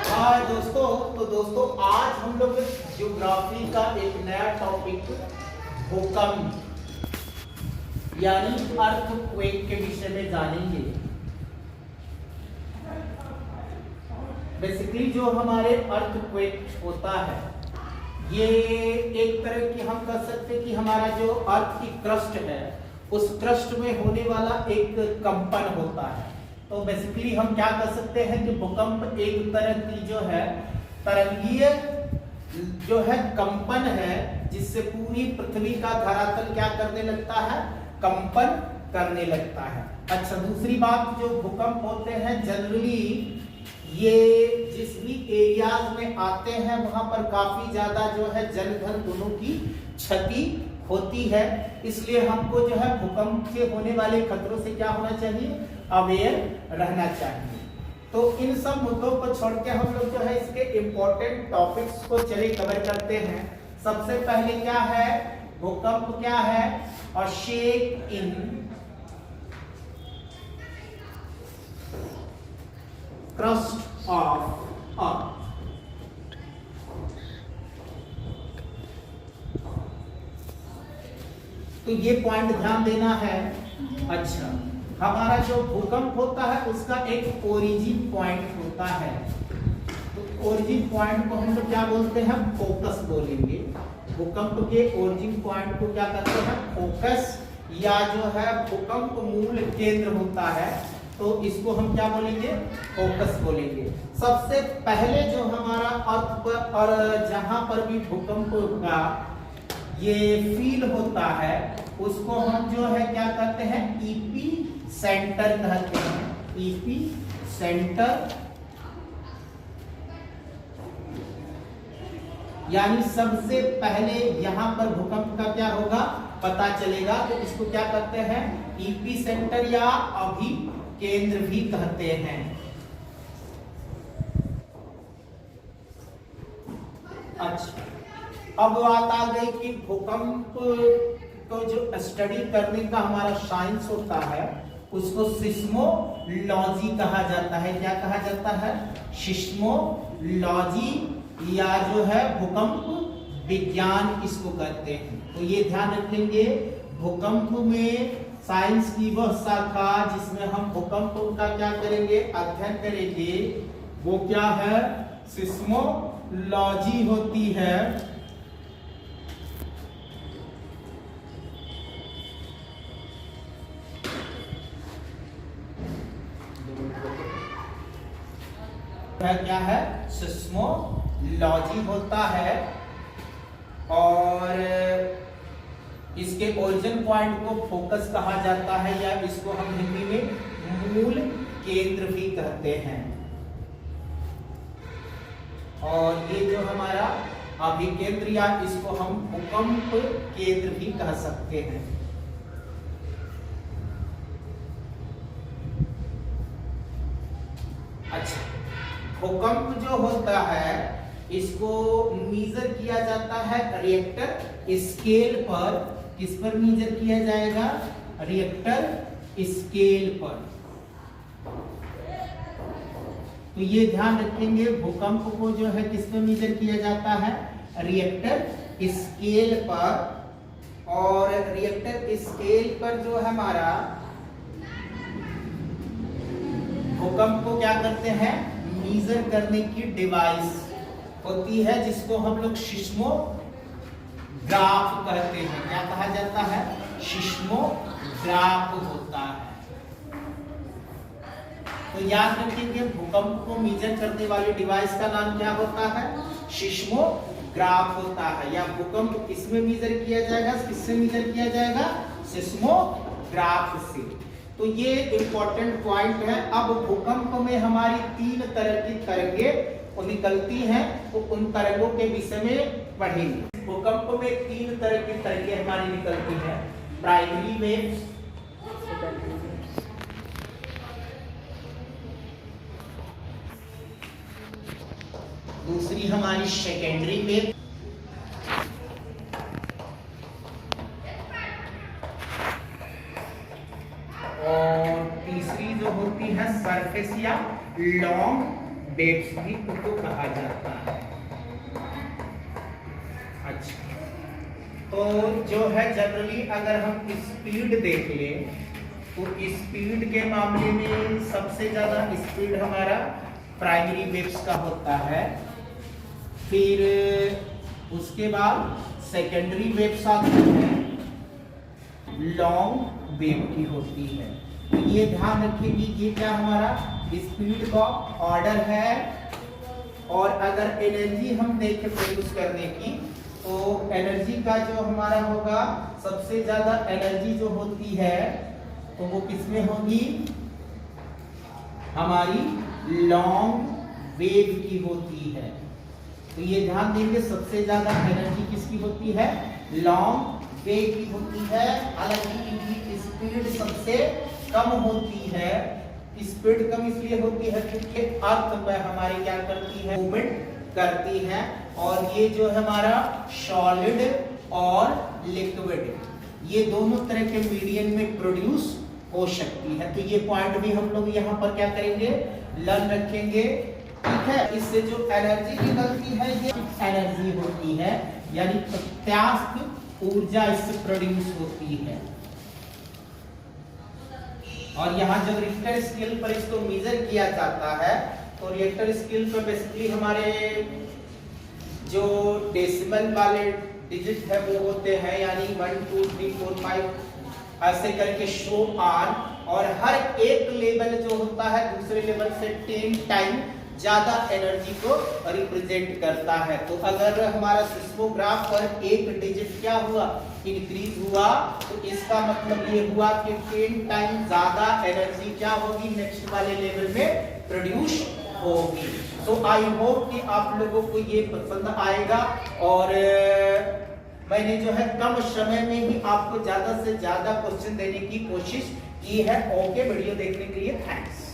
हाय दोस्तों, तो दोस्तों आज हम लोग ज्योग्राफी का एक नया टॉपिक भूकंप यानी अर्थक्वेक के विषय में जानेंगे। बेसिकली जो हमारे अर्थक्वेक होता है ये एक तरह की हम कह सकते हैं कि हमारा जो अर्थ की क्रस्ट है उस क्रस्ट में होने वाला एक कंपन होता है। तो बेसिकली हम क्या कर सकते हैं कि भूकंप एक तरह की जो है तरंगीय जो है कंपन है जिससे पूरी पृथ्वी का धरातल क्या करने लगता है, कंपन करने लगता है। अच्छा, दूसरी बात, जो भूकंप होते हैं जनरली ये जिस भी एरियाज में आते हैं वहां पर काफी ज्यादा जो है जनधन दोनों की क्षति होती है। इसलिए हमको जो है भूकंप से होने वाले खतरों से क्या होना चाहिए, अवेयर रहना चाहिए। तो इन सब मुद्दों को छोड़ के हम लोग जो है इसके इंपॉर्टेंट टॉपिक्स को चले कवर करते हैं। सबसे पहले क्या है, भूकंप क्या है, और shake in crust of earth. तो ये पॉइंट ध्यान देना है। अच्छा, हमारा जो भूकंप होता है उसका एक ओरिजिन पॉइंट होता है। तो ओरिजिन पॉइंट को हम लोग क्या बोलते हैं, फोकस बोलेंगे। भूकंप के ओरिजिन पॉइंट को क्या कहते हैं, फोकस, या जो है भूकंप मूल केंद्र होता है तो इसको हम क्या बोलेंगे, फोकस बोलेंगे। सबसे पहले जो हमारा अर्थ पर और जहां पर भी भूकंप का ये फील होता है उसको हम जो है क्या कहते हैं, ईपी सेंटर कहते हैं। ईपी सेंटर यानी सबसे पहले यहां पर भूकंप का क्या होगा पता चलेगा, तो इसको क्या कहते हैं, ईपी सेंटर या अभी केंद्र भी कहते हैं। अच्छा, अब बात आ गई कि भूकंप को जो स्टडी करने का हमारा साइंस होता है उसको सिस्मोलॉजी कहा जाता है। क्या कहा जाता है, सिस्मोलॉजी, या जो है भूकंप विज्ञान इसको कहते हैं। तो ये ध्यान रखेंगे, भूकंप में साइंस की वह शाखा जिसमें हम भूकंप का क्या करेंगे, अध्ययन करेंगे, वो क्या है, सिस्मोलॉजी होती है। क्या है, सिस्मोलॉजी होता है। और इसके ओरिजिन पॉइंट को फोकस कहा जाता है, या इसको हम हिंदी में मूल केंद्र भी कहते हैं। और ये जो हमारा अभिकेंद्र, या इसको हम भूकंप केंद्र भी कह सकते हैं। अच्छा, भूकंप जो होता है इसको मेजर किया जाता है रिएक्टर स्केल पर। किस पर मेजर किया जाएगा, रिएक्टर स्केल पर। तो ये ध्यान रखेंगे, भूकंप को जो है किस पर मेजर किया जाता है, रिएक्टर स्केल पर। और रिएक्टर स्केल पर जो है हमारा भूकंप को क्या करते हैं, मेजर करने की डिवाइस होती है जिसको हम लोग सिस्मोग्राफ कहते हैं। क्या कहा जाता है, सिस्मोग्राफ होता है। तो याद रखेंगे, भूकंप को मेजर करने वाली डिवाइस का नाम क्या होता है, सिस्मोग्राफ होता है। या भूकंप किसमें मेजर किया जाएगा, किससे मेजर किया जाएगा, सिस्मोग्राफ से। तो ये इंपॉर्टेंट पॉइंट है। अब भूकंप में हमारी 3 तरह की तरंगें निकलती हैं, तो उन तरंगों के विषय में पढ़ेंगे। भूकंप में 3 तरह की तरंगें हमारी निकलती हैं। प्राइमरी वेव, दूसरी हमारी सेकेंडरी वेव, और तीसरी जो होती है सरफेस या लॉन्ग वेव्स भी उसको कहा जाता है। अच्छा, तो जो है जनरली अगर हम स्पीड देख लें तो स्पीड के मामले में सबसे ज्यादा स्पीड हमारा प्राइमरी वेव्स का होता है, फिर उसके बाद सेकेंडरी वेव्स आती है, लॉन्ग वेव की होती है। तो ये ध्यान रखिए ये क्या हमारा स्पीड का ऑर्डर है। और अगर एनर्जी हम देखें प्रोड्यूस करने की तो एनर्जी का जो हमारा होगा सबसे ज्यादा एनर्जी जो होती है तो वो किसमें होगी, हमारी लॉन्ग वेव की होती है। तो ये ध्यान देंगे सबसे ज्यादा एनर्जी किसकी होती है, लॉन्ग वेव की होती है। हालांकि इनकी स्पीड सबसे कम होती है। स्पीड कम इसलिए होती है क्योंकि अर्थ पर हमारे क्या करती है, मूवमेंट करती है। और ये जो है हमारा सॉलिड और लिक्विड ये दोनों तरह के मीडियम में प्रोड्यूस हो सकती है। तो ये पॉइंट भी हम लोग यहाँ पर क्या करेंगे, लर्न रखेंगे, ठीक है। इससे जो एनर्जी निकलती है ये एनर्जी होती है, यानी प्रत्यास्थ ऊर्जा इससे प्रोड्यूस होती है। और यहाँ जब रिक्टर स्केल पर इसको मेजर किया जाता है तो रिक्टर स्केल पर बेसिकली हमारे जो डेसिमल वाले डिजिट है वो होते हैं, यानी 1 2 3 4 5 ऐसे करके शो आर। और हर एक लेवल जो होता है दूसरे लेवल से 10 टाइम ज्यादा एनर्जी को रिप्रेजेंट करता है। तो अगर हमारा सिस्मोग्राफ पर एक डिजिट क्या हुआ, इंक्रीज हुआ, तो इसका मतलब ये हुआ कि 10 टाइम ज्यादा एनर्जी क्या होगी, नेक्स्ट वाले लेवल में प्रोड्यूस होगी। तो आई होप कि आप लोगों को ये पसंद आएगा और मैंने जो है कम समय में ही आपको ज्यादा से ज्यादा क्वेश्चन देने की कोशिश की है। ओके, वीडियो देखने के लिए थैंक्स।